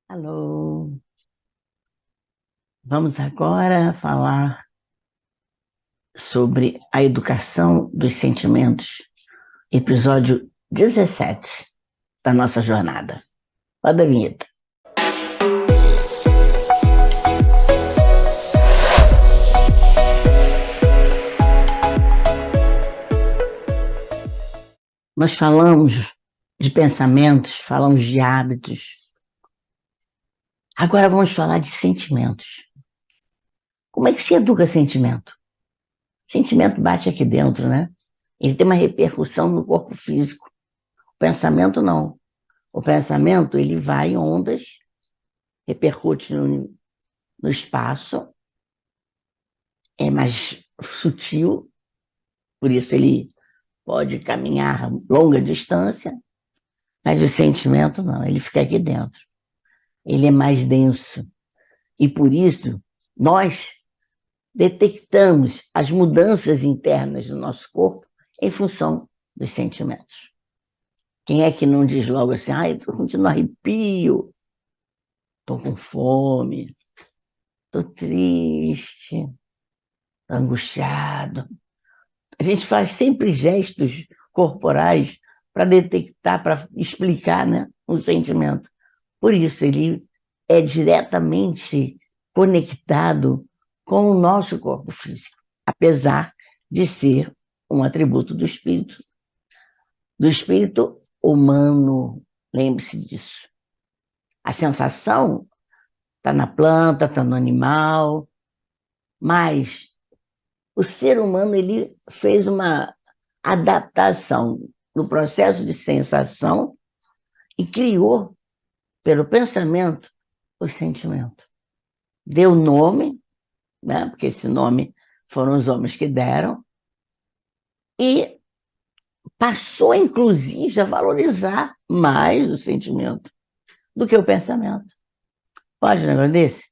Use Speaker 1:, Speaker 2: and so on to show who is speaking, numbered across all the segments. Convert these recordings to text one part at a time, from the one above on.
Speaker 1: Alô, vamos agora falar sobre a educação dos sentimentos, episódio 17 da nossa jornada. Roda a vinheta. Nós falamos de pensamentos, falamos de hábitos. Agora vamos falar de sentimentos. Como é que se educa sentimento? Sentimento bate aqui dentro, né? Ele tem uma repercussão no corpo físico. O pensamento não. O pensamento, ele vai em ondas, repercute no espaço, é mais sutil, por isso ele pode caminhar longa distância, mas o sentimento não, ele fica aqui dentro. Ele é mais denso. E por isso nós detectamos as mudanças internas do nosso corpo em função dos sentimentos. Quem é que não diz logo assim, ai, estou sentindo arrepio, estou com fome, estou triste, tô angustiado. A gente faz sempre gestos corporais para detectar, para explicar, né, um sentimento. Por isso, ele é diretamente conectado com o nosso corpo físico, apesar de ser um atributo do espírito humano. Lembre-se disso. A sensação está na planta, está no animal, mas o ser humano ele fez uma adaptação no processo de sensação e criou, pelo pensamento, o sentimento. Deu nome, né, porque esse nome foram os homens que deram, e passou, inclusive, a valorizar mais o sentimento do que o pensamento. Pode um negócio desse?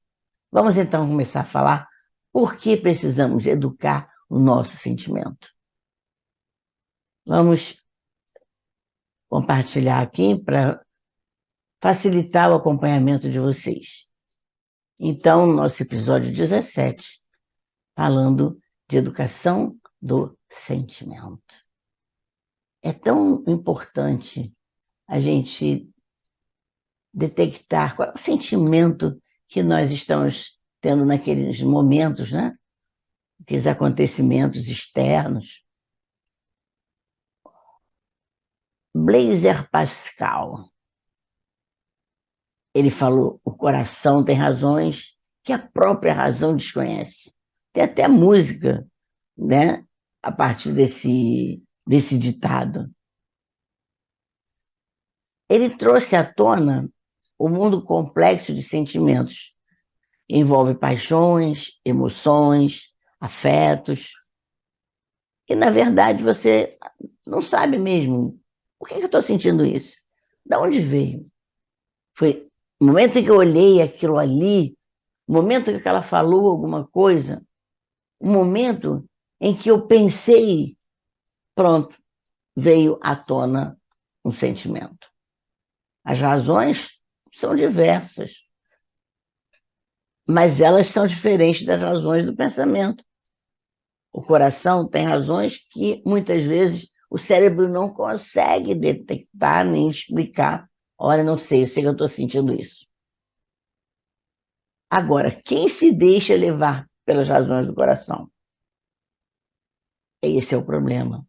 Speaker 1: Vamos então começar a falar por que precisamos educar o nosso sentimento. Vamos compartilhar aqui para facilitar o acompanhamento de vocês. Então, nosso episódio 17, falando de educação do sentimento. É tão importante a gente detectar qual é o sentimento que nós estamos tendo naqueles momentos, né? Aqueles acontecimentos externos. Blaise Pascal, ele falou, o coração tem razões que a própria razão desconhece. Tem até música, né, a partir desse ditado. Ele trouxe à tona o mundo complexo de sentimentos. Envolve paixões, emoções, afetos. E, na verdade, você não sabe mesmo por que eu estou sentindo isso. De onde veio? Foi no momento em que eu olhei aquilo ali, no momento em que ela falou alguma coisa, o momento em que eu pensei, pronto, veio à tona um sentimento. As razões são diversas, mas elas são diferentes das razões do pensamento. O coração tem razões que muitas vezes o cérebro não consegue detectar nem explicar. Olha, não sei, eu sei que eu estou sentindo isso. Agora, quem se deixa levar pelas razões do coração? Esse é o problema.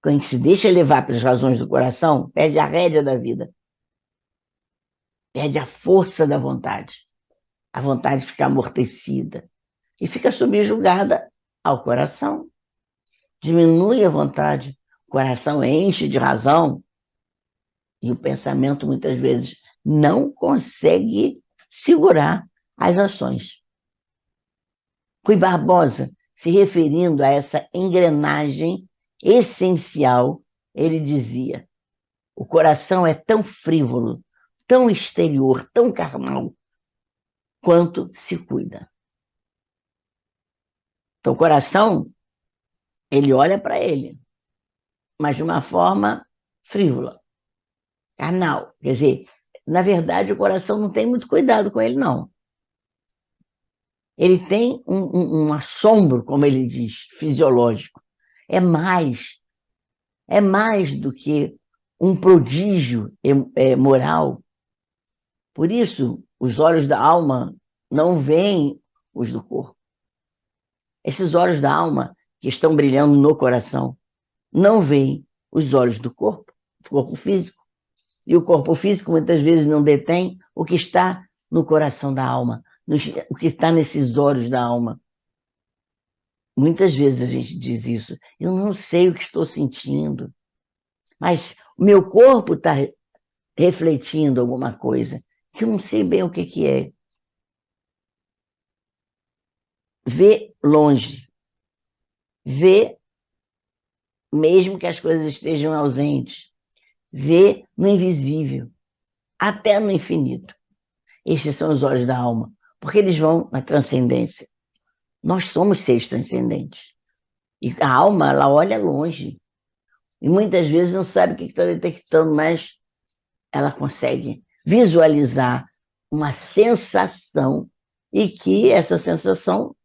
Speaker 1: Quem se deixa levar pelas razões do coração perde a rédea da vida, perde a força da vontade. A vontade fica amortecida e fica subjugada ao coração. Diminui a vontade, o coração enche de razão e o pensamento muitas vezes não consegue segurar as ações. Rui Barbosa, se referindo a essa engrenagem essencial, ele dizia: o coração é tão frívolo, tão exterior, tão carnal, quanto se cuida. Então, o coração, ele olha para ele, mas de uma forma frívola, carnal. Quer dizer, Na verdade, o coração não tem muito cuidado com ele, não. Ele tem um assombro, como ele diz, fisiológico. É mais, é mais do que um prodígio moral. Por isso, os olhos da alma não veem os do corpo. Esses olhos da alma que estão brilhando no coração não veem os olhos do corpo físico. E o corpo físico muitas vezes não detém o que está no coração da alma, o que está nesses olhos da alma. Muitas vezes a gente diz isso. Eu não sei o que estou sentindo, mas o meu corpo está refletindo alguma coisa que eu não sei bem o que que é. Vê longe, vê mesmo que as coisas estejam ausentes, vê no invisível, até no infinito. Esses são os olhos da alma, porque eles vão na transcendência. Nós somos seres transcendentes. E a alma, ela olha longe. E muitas vezes não sabe o que está detectando, mas ela consegue visualizar uma sensação e que essa sensação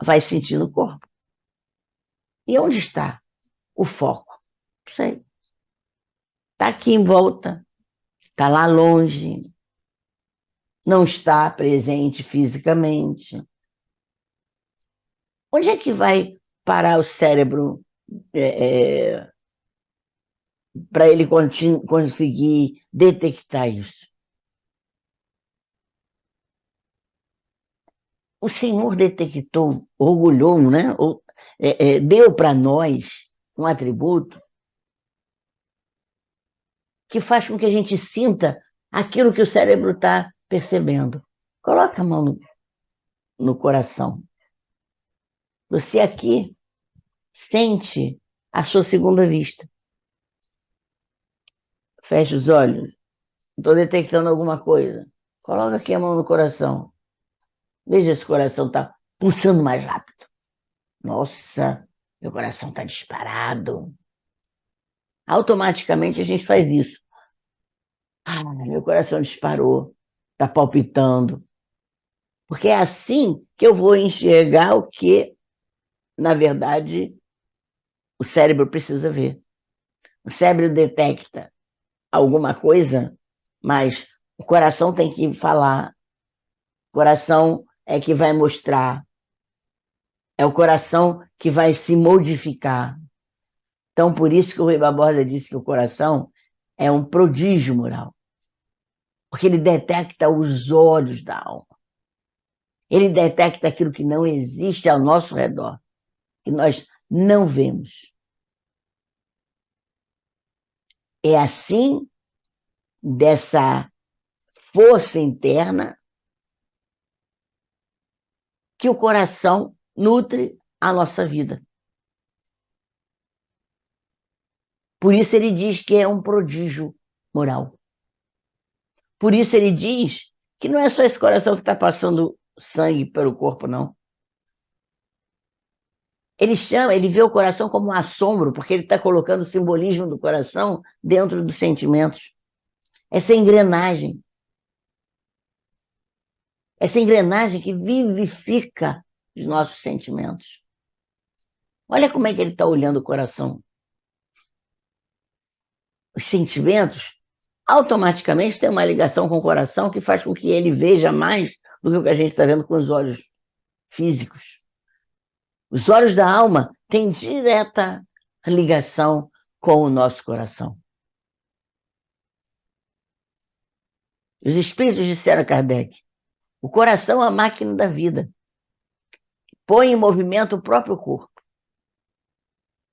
Speaker 1: vai sentir no corpo. E onde está o foco? Não sei. Está aqui em volta, está lá longe, não está presente fisicamente. Onde é que vai parar o cérebro para ele conseguir detectar isso? O Senhor detectou, orgulhou, né? Deu para nós um atributo que faz com que a gente sinta aquilo que o cérebro está percebendo. Coloca a mão no coração. Você aqui sente a sua segunda vista. Fecha os olhos. Estou detectando alguma coisa. Coloca aqui a mão no coração. Veja se o coração está pulsando mais rápido. Nossa, meu coração está disparado. Automaticamente a gente faz isso. Ah, meu coração disparou, está palpitando. Porque é assim que eu vou enxergar o que, na verdade, o cérebro precisa ver. O cérebro detecta alguma coisa, mas o coração tem que falar. O coração é que vai mostrar. É o coração que vai se modificar. Então, por isso que o Rui Barbosa disse que o coração é um prodígio moral. Porque ele detecta os olhos da alma. Ele detecta aquilo que não existe ao nosso redor, que nós não vemos. É assim, dessa força interna, que o coração nutre a nossa vida. Por isso ele diz que é um prodígio moral. Por isso ele diz que não é só esse coração que está passando sangue pelo corpo, não. Ele vê o coração como um assombro, porque ele está colocando o simbolismo do coração dentro dos sentimentos. Essa engrenagem. Essa engrenagem que vivifica os nossos sentimentos. Olha como é que ele está olhando o coração. Os sentimentos automaticamente têm uma ligação com o coração que faz com que ele veja mais do que o que a gente está vendo com os olhos físicos. Os olhos da alma têm direta ligação com o nosso coração. Os espíritos disseram a Kardec: o coração é a máquina da vida. Põe em movimento o próprio corpo.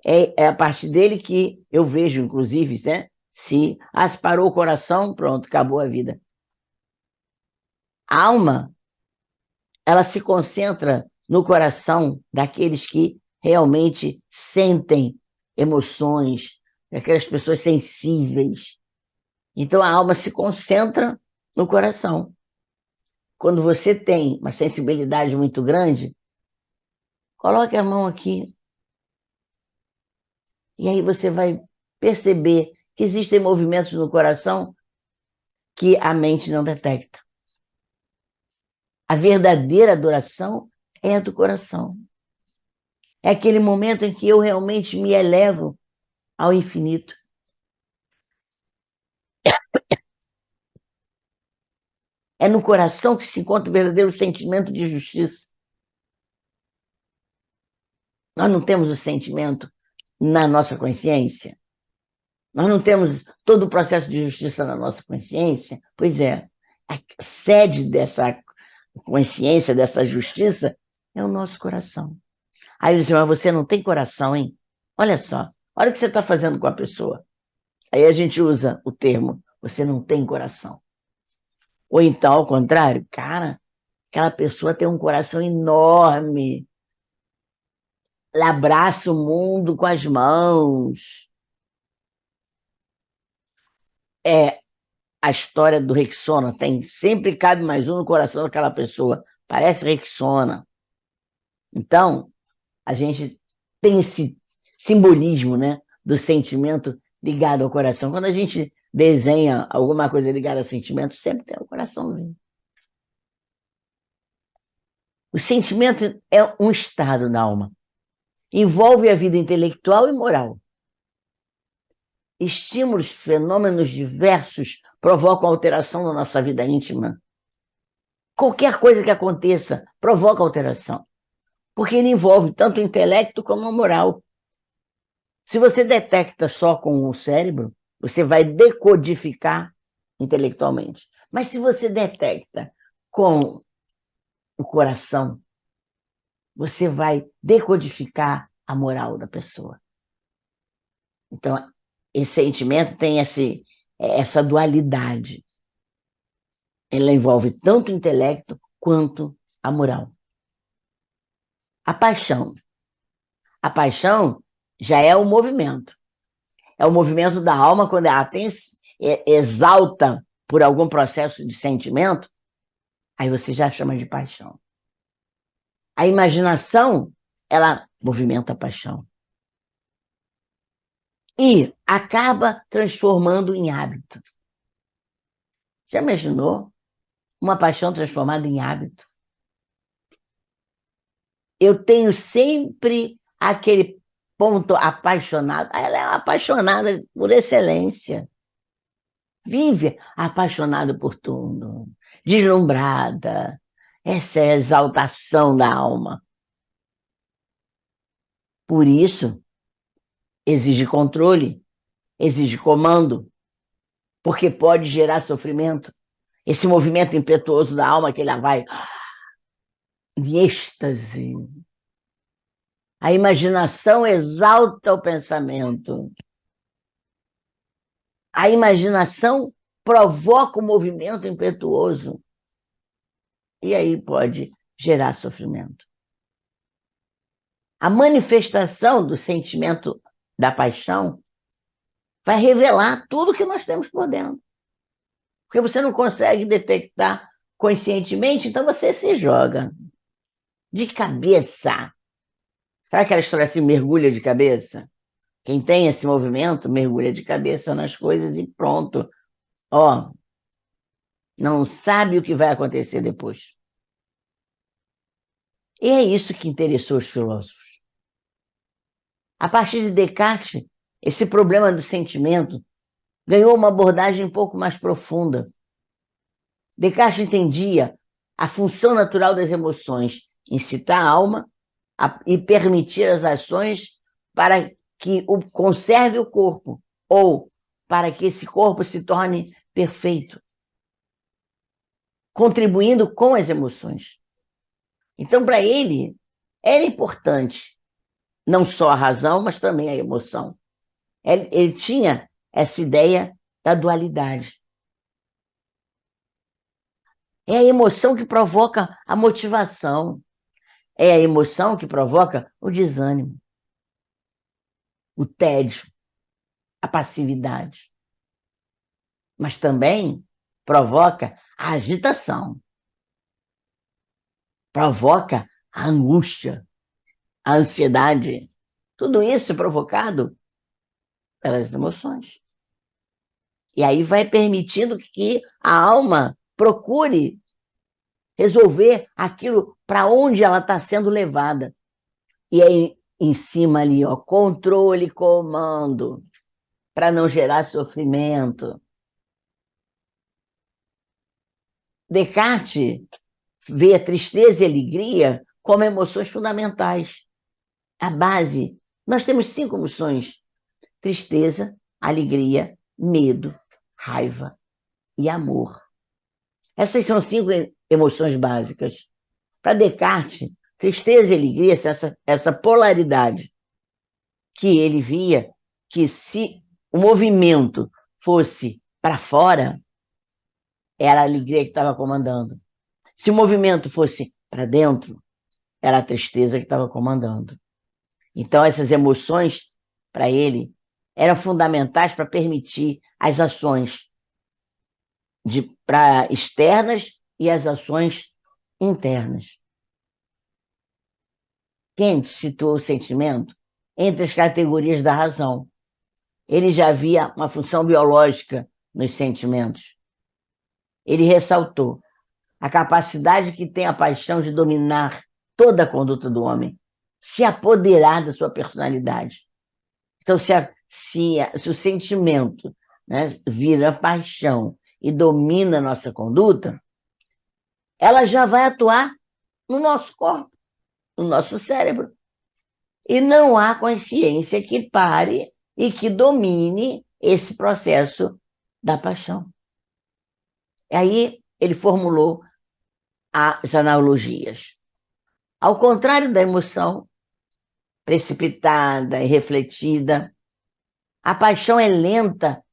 Speaker 1: É a partir dele que eu vejo, inclusive, né? Se parou o coração, pronto, acabou a vida. A alma, ela se concentra no coração daqueles que realmente sentem emoções, daquelas pessoas sensíveis. Então a alma se concentra no coração. Quando você tem uma sensibilidade muito grande, coloque a mão aqui. E aí você vai perceber que existem movimentos no coração que a mente não detecta. A verdadeira adoração é a do coração. É aquele momento em que eu realmente me elevo ao infinito. É no coração que se encontra o verdadeiro sentimento de justiça. Nós não temos o sentimento na nossa consciência. Nós não temos todo o processo de justiça na nossa consciência. Pois é, a sede dessa consciência, dessa justiça, é o nosso coração. Aí ele diz, mas você não tem coração, hein? Olha só, olha o que você está fazendo com a pessoa. Aí a gente usa o termo, você não tem coração. Ou então, ao contrário, cara, aquela pessoa tem um coração enorme, ela abraça o mundo com as mãos. É a história do Rexona, tem sempre cabe mais um no coração daquela pessoa. Parece Rexona. Então, a gente tem esse simbolismo, né, do sentimento ligado ao coração. Quando a gente desenha alguma coisa ligada a sentimento, sempre tem um coraçãozinho. O sentimento é um estado da alma. Envolve a vida intelectual e moral. Estímulos, fenômenos diversos provocam alteração na nossa vida íntima. Qualquer coisa que aconteça provoca alteração, porque ele envolve tanto o intelecto como a moral. Se você detecta só com o cérebro, você vai decodificar intelectualmente. Mas se você detecta com o coração, você vai decodificar a moral da pessoa. Então, esse sentimento tem essa dualidade. Ela envolve tanto o intelecto quanto a moral. A paixão. A paixão já é o movimento. É o movimento da alma quando ela exalta por algum processo de sentimento, aí você já chama de paixão. A imaginação, ela movimenta a paixão. E acaba transformando em hábito. Já imaginou uma paixão transformada em hábito? Eu tenho sempre aquele ponto apaixonado. Ela é apaixonada por excelência. Vive apaixonada por tudo, deslumbrada. Essa é a exaltação da alma. Por isso, exige controle, exige comando, porque pode gerar sofrimento. Esse movimento impetuoso da alma que ela vai em êxtase. A imaginação exalta o pensamento. A imaginação provoca o movimento impetuoso. E aí pode gerar sofrimento. A manifestação do sentimento da paixão vai revelar tudo que nós temos por dentro. Porque você não consegue detectar conscientemente, então você se joga de cabeça. Sabe aquela história assim, mergulha de cabeça? Quem tem esse movimento, mergulha de cabeça nas coisas e pronto. Ó, não sabe o que vai acontecer depois. E é isso que interessou os filósofos. A partir de Descartes, esse problema do sentimento ganhou uma abordagem um pouco mais profunda. Descartes entendia a função natural das emoções, incitar a alma e permitir as ações para que conserve o corpo, ou para que esse corpo se torne perfeito, contribuindo com as emoções. Então, para ele, era importante não só a razão, mas também a emoção. Ele tinha essa ideia da dualidade. É a emoção que provoca a motivação. É a emoção que provoca o desânimo, o tédio, a passividade. Mas também provoca a agitação, provoca a angústia, a ansiedade. Tudo isso é provocado pelas emoções. E aí vai permitindo que a alma procure resolver aquilo para onde ela está sendo levada. E aí, em cima ali, ó, controle, comando, para não gerar sofrimento. Descartes vê a tristeza e a alegria como emoções fundamentais. A base. Nós temos 5 emoções: tristeza, alegria, medo, raiva e amor. Essas são 5 emoções básicas. Para Descartes, tristeza e alegria, essa polaridade que ele via, que se o movimento fosse para fora, era a alegria que estava comandando. Se o movimento fosse para dentro, era a tristeza que estava comandando. Então, essas emoções, para ele, eram fundamentais para permitir as ações para externas e as ações internas. Kant situou o sentimento entre as categorias da razão. Ele já via uma função biológica nos sentimentos. Ele ressaltou a capacidade que tem a paixão de dominar toda a conduta do homem, se apoderar da sua personalidade. Então, se o sentimento, né, vira paixão e domina a nossa conduta, ela já vai atuar no nosso corpo, no nosso cérebro. E não há consciência que pare e que domine esse processo da paixão. E aí ele formulou as analogias. Ao contrário da emoção precipitada e refletida, a paixão é lenta,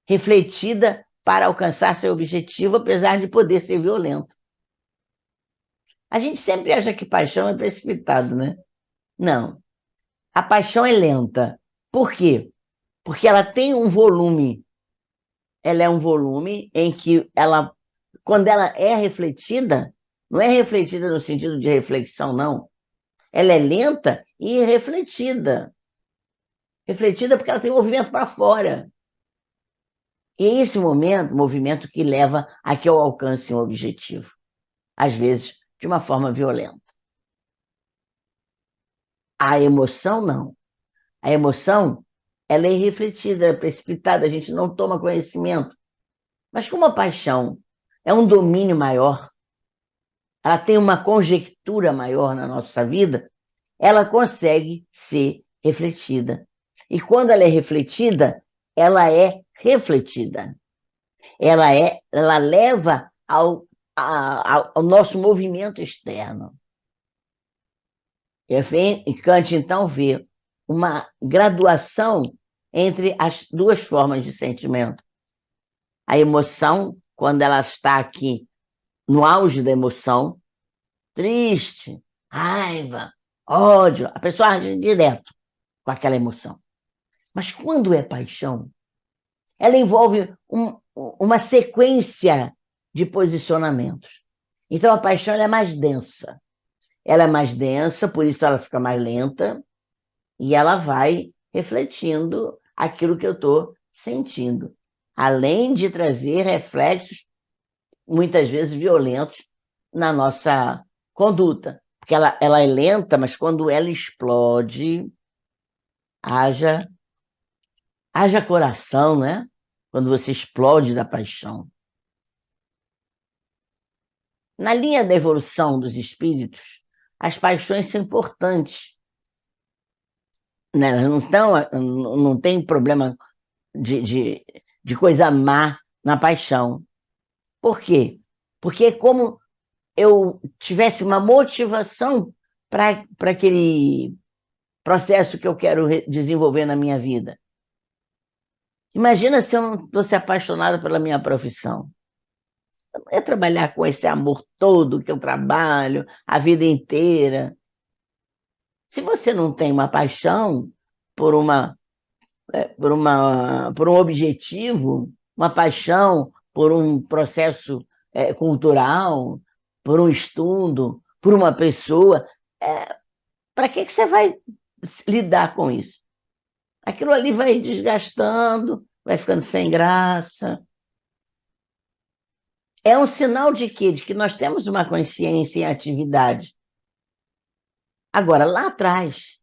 Speaker 1: refletida para alcançar seu objetivo, apesar de poder ser violento. A gente sempre acha que paixão é precipitado, né? Não. A paixão é lenta. Por quê? Porque ela tem um volume. Ela é um volume em que ela, quando ela é refletida, não é refletida no sentido de reflexão, não. Ela é lenta e refletida. Refletida porque ela tem movimento para fora. E é esse movimento que leva a que eu alcance um objetivo. Às vezes, de uma forma violenta. A emoção, não. A emoção, ela é irrefletida, é precipitada, a gente não toma conhecimento. Mas como a paixão é um domínio maior, ela tem uma conjectura maior na nossa vida, ela consegue ser refletida. E quando ela é refletida, ela é refletida. Ela leva ao nosso movimento externo. E Kant, então, vê uma graduação entre as duas formas de sentimento. A emoção, quando ela está aqui no auge da emoção, triste, raiva, ódio, a pessoa age direto com aquela emoção. Mas quando é paixão, ela envolve uma sequência de posicionamentos. Então a paixão ela é mais densa. Ela é mais densa, por isso ela fica mais lenta, e ela vai refletindo aquilo que eu estou sentindo, além de trazer reflexos, muitas vezes violentos, na nossa conduta. Porque ela é lenta, mas quando ela explode, haja coração, né? Quando você explode da paixão. Na linha da evolução dos espíritos, as paixões são importantes, né? Não tem problema de coisa má na paixão. Por quê? Porque é como eu tivesse uma motivação para aquele processo que eu quero desenvolver na minha vida. Imagina se eu não fosse apaixonada pela minha profissão. Eu não ia trabalhar com esse amor todo que eu trabalho a vida inteira. Se você não tem uma paixão por por um objetivo, uma paixão por um processo cultural, por um estudo, por uma pessoa, para que você vai lidar com isso? Aquilo ali vai desgastando, vai ficando sem graça. É um sinal de quê? De que nós temos uma consciência em atividade. Agora, lá atrás,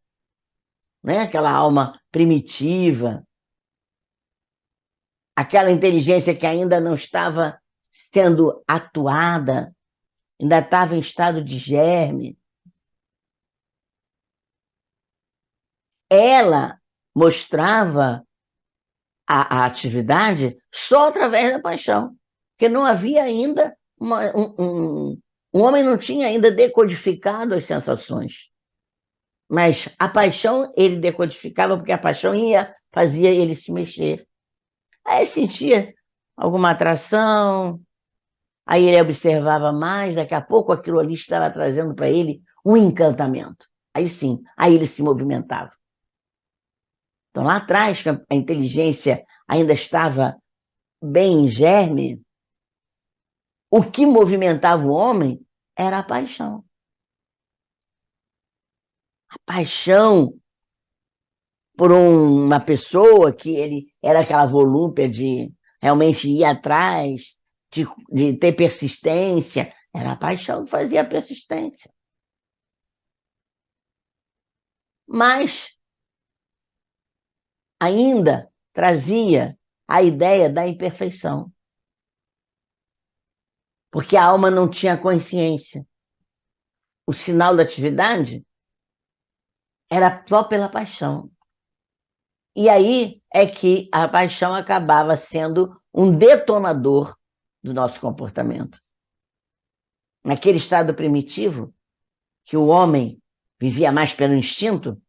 Speaker 1: né, aquela alma primitiva, aquela inteligência que ainda não estava sendo atuada, ainda estava em estado de germe, ela mostrava a atividade só através da paixão, porque não havia ainda um homem não tinha ainda decodificado as sensações, mas a paixão ele decodificava porque a paixão fazia ele se mexer. Aí ele sentia alguma atração, aí ele observava mais, daqui a pouco aquilo ali estava trazendo para ele um encantamento. Aí sim, aí ele se movimentava. Então, lá atrás, que a inteligência ainda estava bem em germe, o que movimentava o homem era a paixão. A paixão por uma pessoa que ele era aquela volúpia de realmente ir atrás, de ter persistência. Era a paixão que fazia a persistência. Mas ainda trazia a ideia da imperfeição. Porque a alma não tinha consciência. O sinal da atividade era só pela paixão. E aí é que a paixão acabava sendo um detonador do nosso comportamento. Naquele estado primitivo, que o homem vivia mais pelo instinto,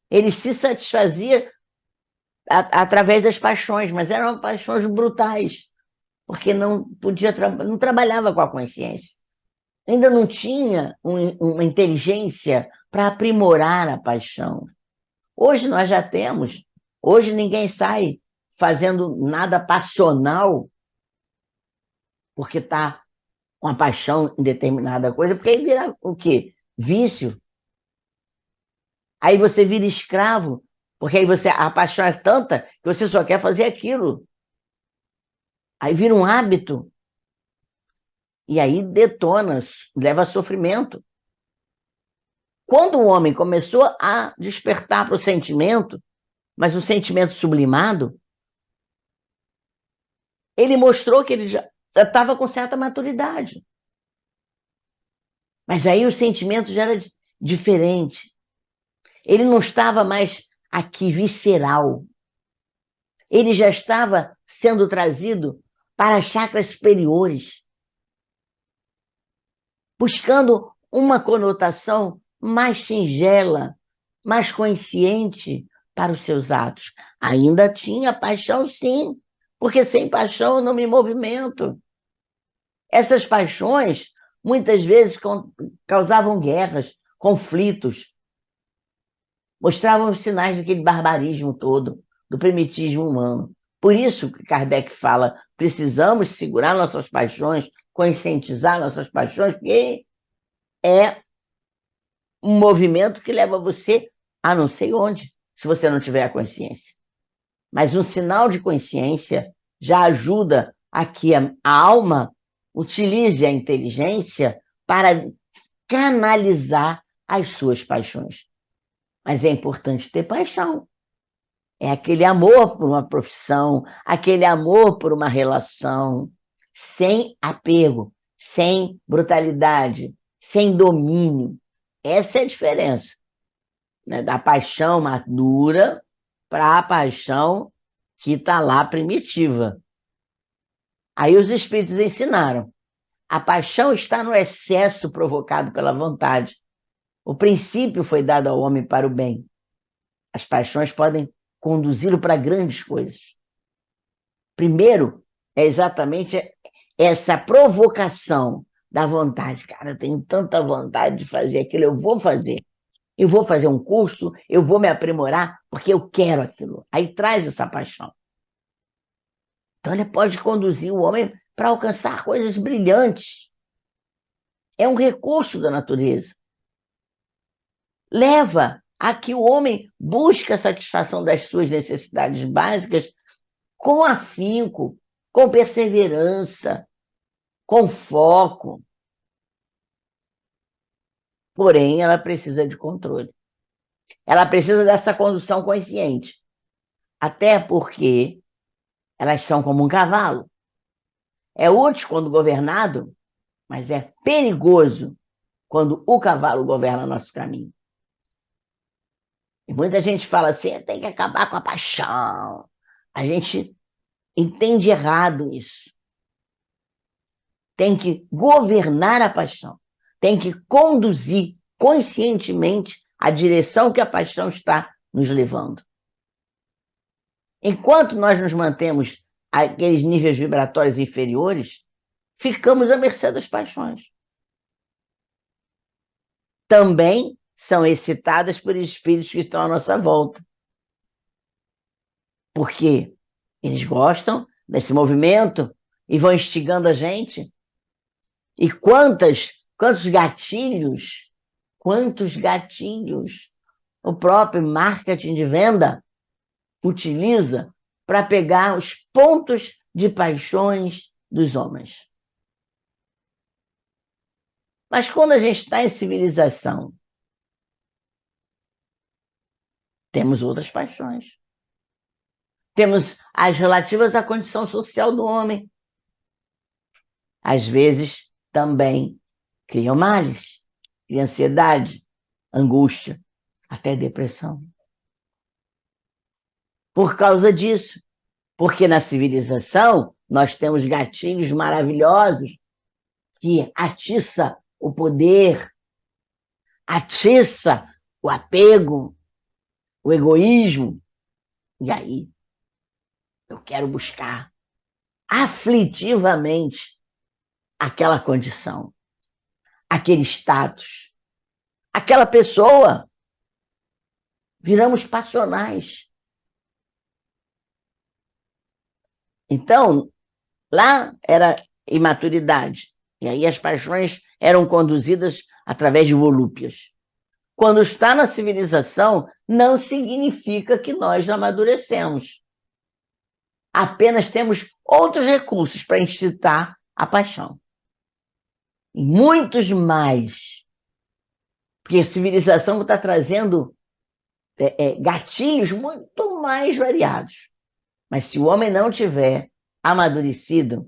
Speaker 1: ele se satisfazia através das paixões, mas eram paixões brutais, porque não trabalhava com a consciência. Ainda não tinha uma inteligência para aprimorar a paixão. Hoje nós já temos. Hoje ninguém sai fazendo nada passional porque está com a paixão em determinada coisa, porque aí vira o quê? Vício. Aí você vira escravo, porque aí a paixão é tanta que você só quer fazer aquilo. Aí vira um hábito. E aí detona, leva a sofrimento. Quando o homem começou a despertar para o sentimento, mas um sentimento sublimado, ele mostrou que ele já estava com certa maturidade. Mas aí o sentimento já era diferente. Ele não estava mais aqui visceral. Ele já estava sendo trazido para as chakras superiores, buscando uma conotação mais singela, mais consciente para os seus atos. Ainda tinha paixão, sim, porque sem paixão eu não me movimento. Essas paixões, muitas vezes, causavam guerras, conflitos, mostravam os sinais daquele barbarismo todo, do primitismo humano. Por isso que Kardec fala, precisamos segurar nossas paixões, conscientizar nossas paixões, porque é um movimento que leva você a não sei onde, se você não tiver a consciência. Mas um sinal de consciência já ajuda a que a alma utilize a inteligência para canalizar as suas paixões. Mas é importante ter paixão. É aquele amor por uma profissão, aquele amor por uma relação, sem apego, sem brutalidade, sem domínio. Essa é a diferença, né, da paixão madura para a paixão que está lá primitiva. Aí os espíritos ensinaram. A paixão está no excesso provocado pela vontade. O princípio foi dado ao homem para o bem. As paixões podem conduzi-lo para grandes coisas. Primeiro, é exatamente essa provocação da vontade. Cara, eu tenho tanta vontade de fazer aquilo, eu vou fazer. Eu vou fazer um curso, eu vou me aprimorar, porque eu quero aquilo. Aí traz essa paixão. Então, ele pode conduzir o homem para alcançar coisas brilhantes. É um recurso da natureza. Leva a que o homem busque a satisfação das suas necessidades básicas com afinco, com perseverança, com foco. Porém, ela precisa de controle. Ela precisa dessa condução consciente. Até porque elas são como um cavalo. É útil quando governado, mas é perigoso quando o cavalo governa nosso caminho. E muita gente fala assim, tem que acabar com a paixão. A gente entende errado isso. Tem que governar a paixão. Tem que conduzir conscientemente a direção que a paixão está nos levando. Enquanto nós nos mantemos aqueles níveis vibratórios inferiores, ficamos à mercê das paixões. Também são excitadas por espíritos que estão à nossa volta. Porque eles gostam desse movimento e vão instigando a gente. E quantos gatilhos o próprio marketing de venda utiliza para pegar os pontos de paixões dos homens. Mas quando a gente está em civilização, temos outras paixões. Temos as relativas à condição social do homem. Às vezes, também criam males, de ansiedade, angústia, até depressão. Por causa disso, porque na civilização nós temos gatilhos maravilhosos que atiça o poder, atiça o apego, o egoísmo. E aí, eu quero buscar aflitivamente aquela condição, aquele status, aquela pessoa. Viramos passionais. Então, lá era imaturidade. E aí as paixões eram conduzidas através de volúpias. Quando está na civilização, não significa que nós amadurecemos. Apenas temos outros recursos para incitar a paixão. E muitos mais. Porque a civilização está trazendo gatilhos muito mais variados. Mas se o homem não tiver amadurecido,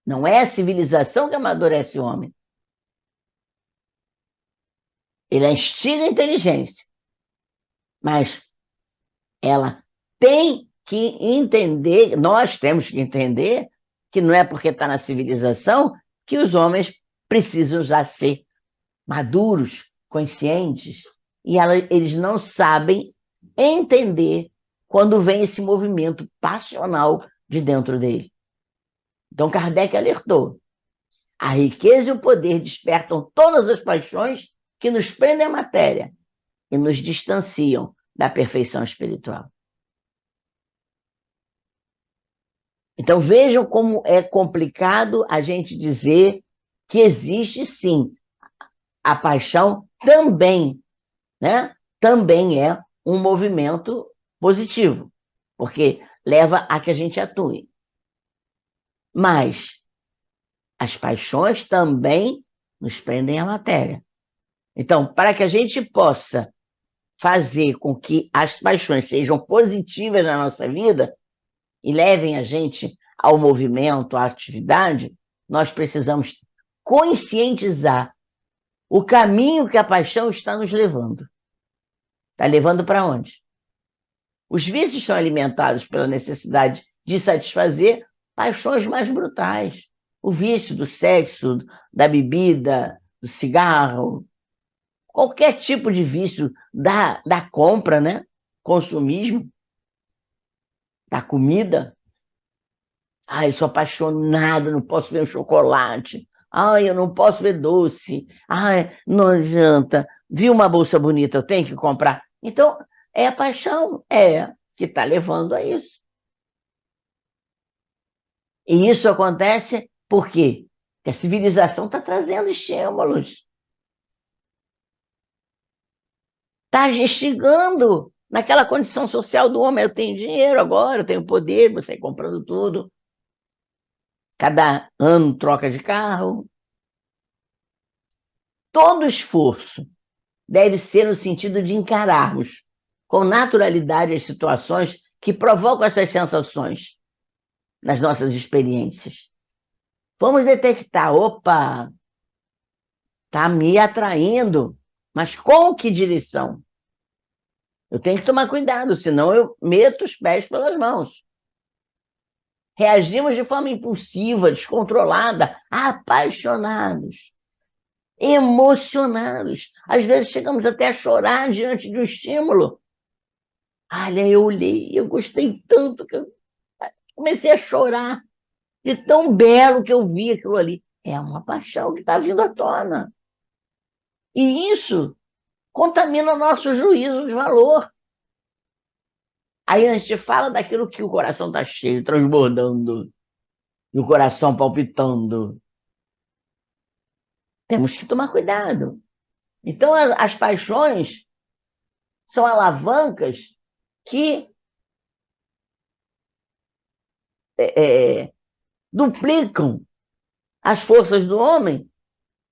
Speaker 1: não é a civilização que amadurece o homem. Ele instiga a inteligência. Mas ela tem que entender, nós temos que entender, que não é porque está na civilização que os homens precisam já ser maduros, conscientes, e eles não sabem entender quando vem esse movimento passional de dentro dele. Então Kardec alertou: a riqueza e o poder despertam todas as paixões que nos prendem à matéria e nos distanciam da perfeição espiritual. Então vejam como é complicado a gente dizer que existe sim a paixão também, né? Também é um movimento positivo, porque leva a que a gente atue. Mas as paixões também nos prendem à matéria. Então, para que a gente possa fazer com que as paixões sejam positivas na nossa vida e levem a gente ao movimento, à atividade, nós precisamos conscientizar o caminho que a paixão está nos levando. Está levando para onde? Os vícios são alimentados pela necessidade de satisfazer paixões mais brutais. O vício do sexo, da bebida, do cigarro, qualquer tipo de vício da compra, né? Consumismo, da comida. Ai, eu sou apaixonada, não posso ver um chocolate. Ai, eu não posso ver doce. Ai, não adianta. Vi uma bolsa bonita, eu tenho que comprar. Então, é a paixão, que está levando a isso. E isso acontece por quê? Porque a civilização está trazendo estímulos. Está instigando naquela condição social do homem. Eu tenho dinheiro agora, eu tenho poder, você comprando tudo. Cada ano troca de carro. Todo esforço deve ser no sentido de encararmos com naturalidade as situações que provocam essas sensações nas nossas experiências. Vamos detectar, opa, está me atraindo, mas com que direção? Eu tenho que tomar cuidado, senão eu meto os pés pelas mãos. Reagimos de forma impulsiva, descontrolada, apaixonados, emocionados. Às vezes chegamos até a chorar diante de um estímulo. Olha, eu olhei, eu gostei tanto que eu comecei a chorar de tão belo que eu vi aquilo ali. É uma paixão que está vindo à tona. E isso contamina o nosso juízo de valor. Aí a gente fala daquilo que o coração está cheio, transbordando, e o coração palpitando. Temos que tomar cuidado. Então, as paixões são alavancas que duplicam as forças do homem,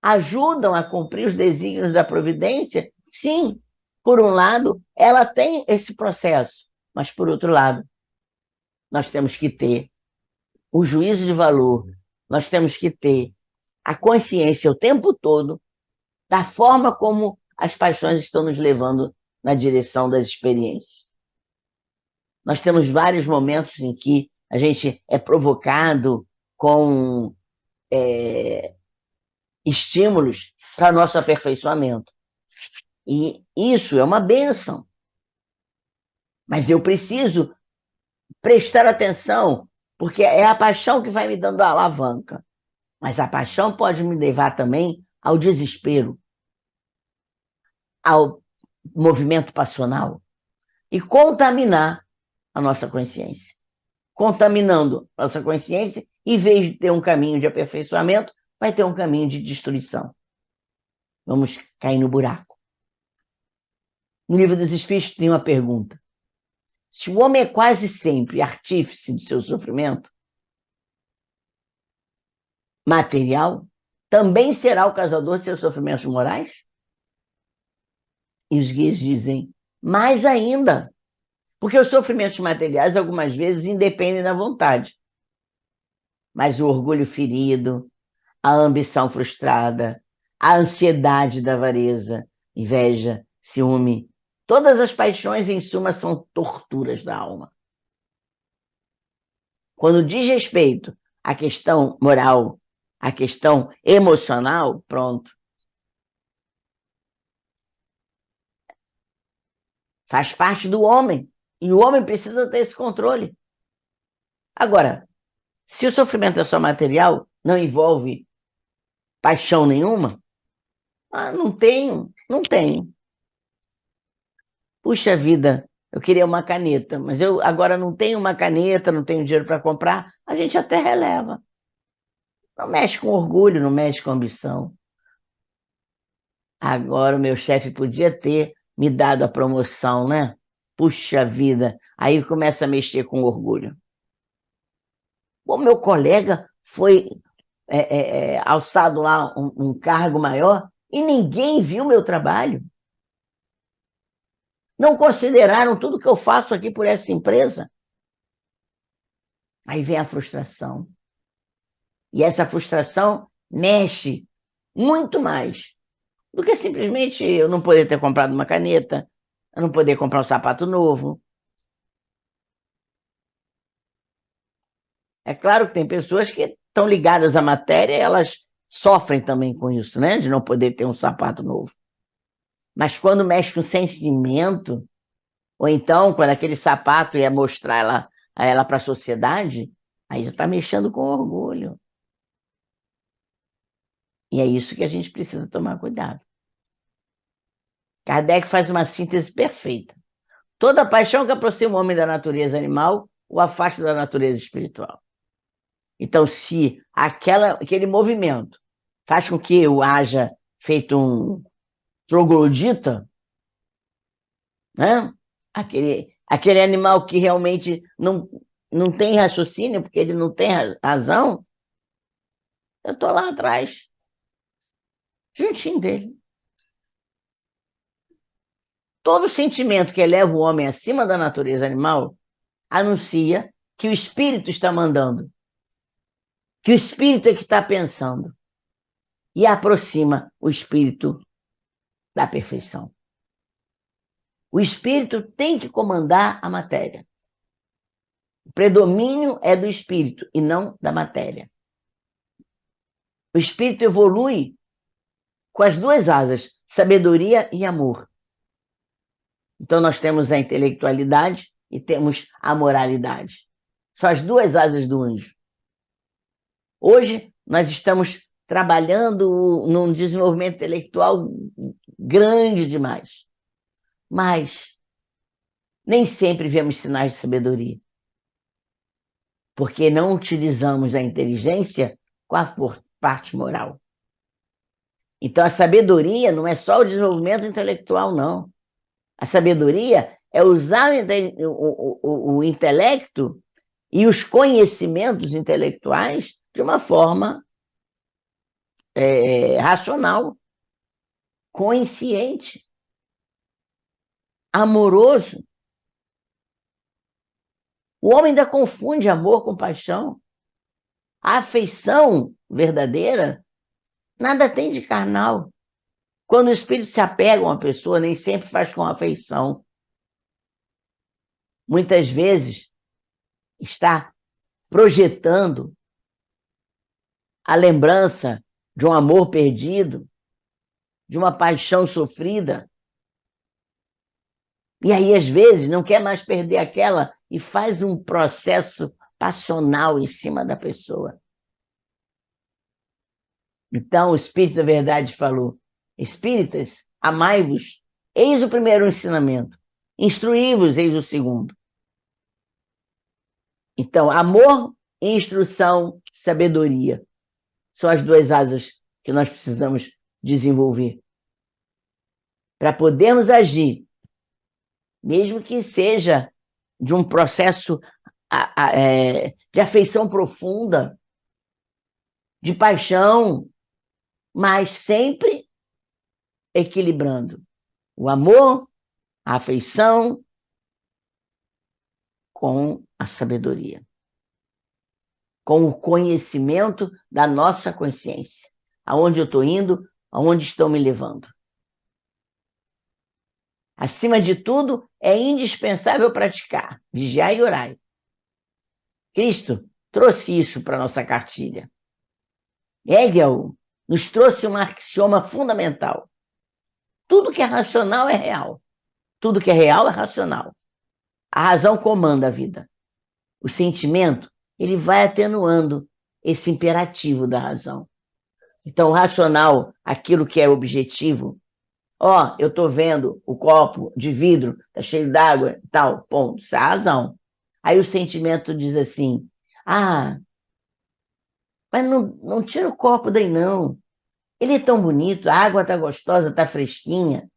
Speaker 1: ajudam a cumprir os desígnios da providência. Sim, por um lado, ela tem esse processo, mas por outro lado, nós temos que ter o juízo de valor, nós temos que ter a consciência o tempo todo da forma como as paixões estão nos levando na direção das experiências. Nós temos vários momentos em que a gente é provocado com estímulos para nosso aperfeiçoamento. E isso é uma bênção. Mas eu preciso prestar atenção, porque é a paixão que vai me dando a alavanca. Mas a paixão pode me levar também ao desespero, ao movimento passional e contaminar a nossa consciência. Contaminando a nossa consciência, em vez de ter um caminho de aperfeiçoamento, vai ter um caminho de destruição. Vamos cair no buraco. No Livro dos Espíritos tem uma pergunta. Se o homem é quase sempre artífice do seu sofrimento material, também será o causador de seus sofrimentos morais? E os guias dizem, mais ainda, porque os sofrimentos materiais algumas vezes independem da vontade. Mas o orgulho ferido, a ambição frustrada, a ansiedade da avareza, inveja, ciúme, todas as paixões, em suma, são torturas da alma. Quando diz respeito à questão moral, à questão emocional, pronto. Faz parte do homem. E o homem precisa ter esse controle. Agora, se o sofrimento é só material, não envolve paixão nenhuma, não tenho, não tenho. Puxa vida, eu queria uma caneta, mas eu agora não tenho uma caneta, não tenho dinheiro para comprar, a gente até releva. Não mexe com orgulho, não mexe com ambição. Agora o meu chefe podia ter me dado a promoção, né? Puxa vida, aí começa a mexer com orgulho. O meu colega foi alçado lá um cargo maior e ninguém viu meu trabalho. Não consideraram tudo que eu faço aqui por essa empresa. Aí vem a frustração. E essa frustração mexe muito mais do que simplesmente eu não poder ter comprado uma caneta, eu não poder comprar um sapato novo. É claro que tem pessoas que estão ligadas à matéria, elas sofrem também com isso, né? De não poder ter um sapato novo. Mas quando mexe com sentimento, ou então quando aquele sapato ia mostrar ela para a sociedade, aí já está mexendo com orgulho. E é isso que a gente precisa tomar cuidado. Kardec faz uma síntese perfeita. Toda paixão que aproxima o homem da natureza animal o afasta da natureza espiritual. Então, se aquele movimento faz com que eu haja feito um troglodita, né? Aquele animal que realmente não tem raciocínio, porque ele não tem razão, eu estou lá atrás, juntinho dele. Todo sentimento que eleva o homem acima da natureza animal anuncia que o espírito está mandando, que o espírito é que está pensando e aproxima o espírito da perfeição. O espírito tem que comandar a matéria. O predomínio é do espírito e não da matéria. O espírito evolui com as duas asas, sabedoria e amor. Então nós temos a intelectualidade e temos a moralidade. São as duas asas do anjo. Hoje nós estamos trabalhando num desenvolvimento intelectual grande demais, mas nem sempre vemos sinais de sabedoria, porque não utilizamos a inteligência com a parte moral. Então a sabedoria não é só o desenvolvimento intelectual, não. A sabedoria é usar o intelecto e os conhecimentos intelectuais de uma forma racional, consciente, amoroso. O homem ainda confunde amor com paixão. A afeição verdadeira nada tem de carnal. Quando o espírito se apega a uma pessoa, nem sempre faz com afeição. Muitas vezes está projetando a lembrança de um amor perdido, de uma paixão sofrida. E aí, às vezes, não quer mais perder aquela e faz um processo passional em cima da pessoa. Então, o Espírito da Verdade falou: Espíritas, amai-vos, eis o primeiro ensinamento. Instruí-vos, eis o segundo. Então, amor, instrução, sabedoria. São as duas asas que nós precisamos desenvolver. Para podermos agir, mesmo que seja de um processo de afeição profunda, de paixão, mas sempre equilibrando o amor, a afeição com a sabedoria, com o conhecimento da nossa consciência. Aonde eu estou indo, aonde estão me levando. Acima de tudo, é indispensável praticar, vigiar e orar. Cristo trouxe isso para a nossa cartilha. Hegel nos trouxe um axioma fundamental. Tudo que é racional é real. Tudo que é real é racional. A razão comanda a vida. O sentimento, ele vai atenuando esse imperativo da razão. Então, o racional, aquilo que é objetivo, eu estou vendo o copo de vidro, está cheio d'água e tal, ponto, isso é a razão. Aí o sentimento diz assim, mas não tira o copo daí não. Ele é tão bonito, a água está gostosa, está fresquinha.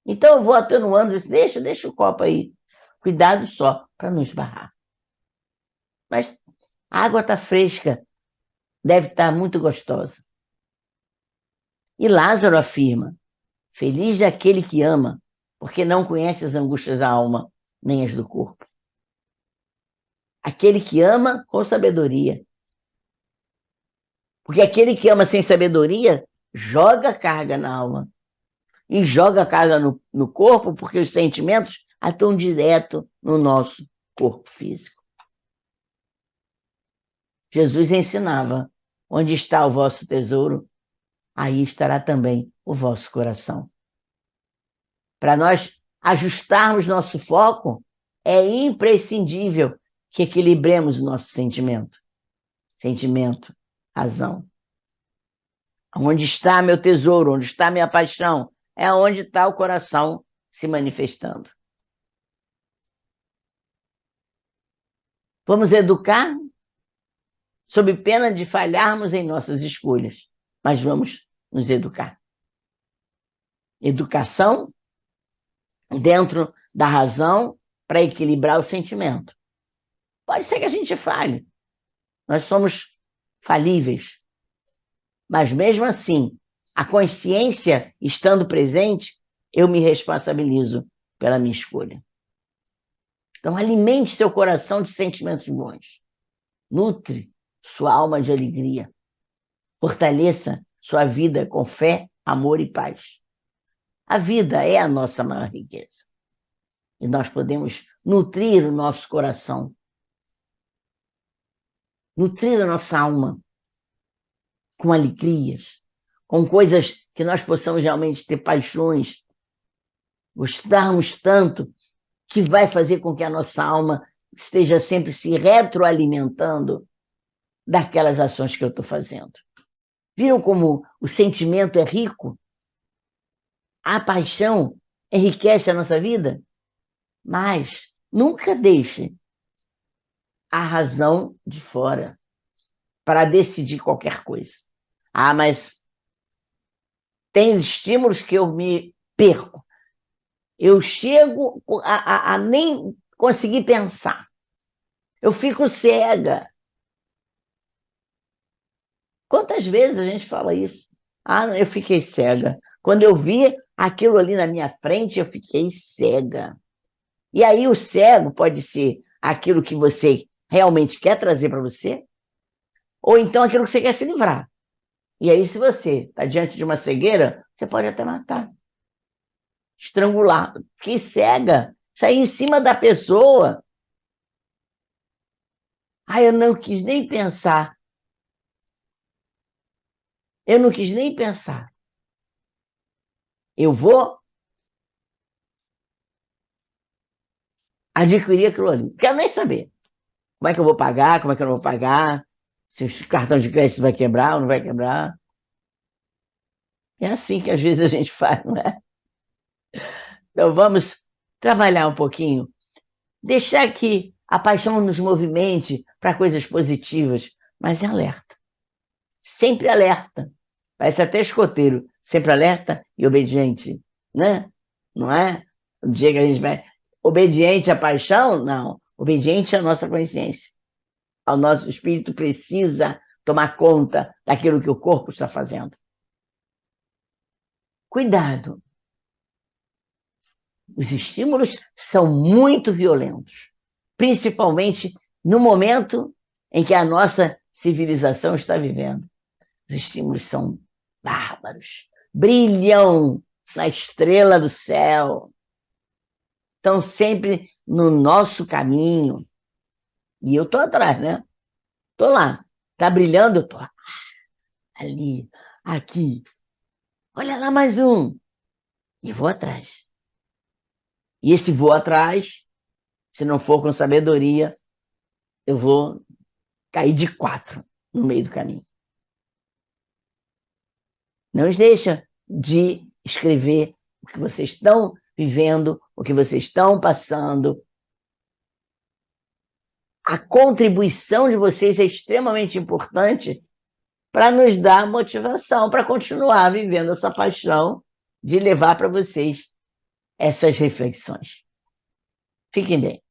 Speaker 1: Então eu vou atenuando isso, deixa o copo aí. Cuidado só para não esbarrar. Mas a água está fresca, deve estar muito gostosa. E Lázaro afirma, feliz daquele que ama, porque não conhece as angústias da alma, nem as do corpo. Aquele que ama com sabedoria. Porque aquele que ama sem sabedoria joga carga na alma. E joga carga no corpo, porque os sentimentos atuam direto no nosso corpo físico. Jesus ensinava, onde está o vosso tesouro, aí estará também o vosso coração. Para nós ajustarmos nosso foco, é imprescindível que equilibremos o nosso sentimento. Sentimento, razão. Onde está meu tesouro, onde está minha paixão, é onde está o coração se manifestando. Vamos educar sob pena de falharmos em nossas escolhas, mas vamos nos educar. Educação dentro da razão para equilibrar o sentimento. Pode ser que a gente falhe. Nós somos falíveis. Mas mesmo assim, a consciência estando presente, eu me responsabilizo pela minha escolha. Então, alimente seu coração de sentimentos bons. Nutre sua alma de alegria. Fortaleça sua vida com fé, amor e paz. A vida é a nossa maior riqueza. E nós podemos nutrir o nosso coração, nutrir a nossa alma com alegrias, com coisas que nós possamos realmente ter paixões, gostarmos tanto, que vai fazer com que a nossa alma esteja sempre se retroalimentando daquelas ações que eu estou fazendo. Viram como o sentimento é rico? A paixão enriquece a nossa vida? Mas nunca deixe a razão de fora para decidir qualquer coisa. Ah, mas tem estímulos que eu me perco. Eu chego a nem conseguir pensar. Eu fico cega. Quantas vezes a gente fala isso? Ah, eu fiquei cega. Quando eu vi aquilo ali na minha frente, eu fiquei cega. E aí o cego pode ser aquilo que você realmente quer trazer para você, ou então aquilo que você quer se livrar. E aí, se você está diante de uma cegueira, você pode até matar, estrangular. Fiquei cega, sair em cima da pessoa. Ah, eu não quis nem pensar. Eu não quis nem pensar. Eu vou adquirir aquilo ali. Não quero nem saber. Como é que eu vou pagar? Como é que eu não vou pagar? Se o cartão de crédito vai quebrar ou não vai quebrar? É assim que às vezes a gente faz, não é? Então vamos trabalhar um pouquinho. Deixar que a paixão nos movimente para coisas positivas, mas é alerta. Sempre alerta. Parece até escoteiro. Sempre alerta e obediente, né? Não é? O dia que a gente vai... Obediente à paixão? Não. Obediente à nossa consciência. Ao nosso espírito precisa tomar conta daquilo que o corpo está fazendo. Cuidado. Os estímulos são muito violentos, principalmente no momento em que a nossa civilização está vivendo. Os estímulos são bárbaros, brilham na estrela do céu, estão sempre no nosso caminho. E eu estou atrás, né? Estou lá. Está brilhando, eu estou ali, aqui. Olha lá mais um. E vou atrás. E esse vou atrás, se não for com sabedoria, eu vou cair de 4 no meio do caminho. Não deixa de escrever o que vocês estão vivendo, o que vocês estão passando. A contribuição de vocês é extremamente importante para nos dar motivação para continuar vivendo essa paixão de levar para vocês essas reflexões. Fiquem bem.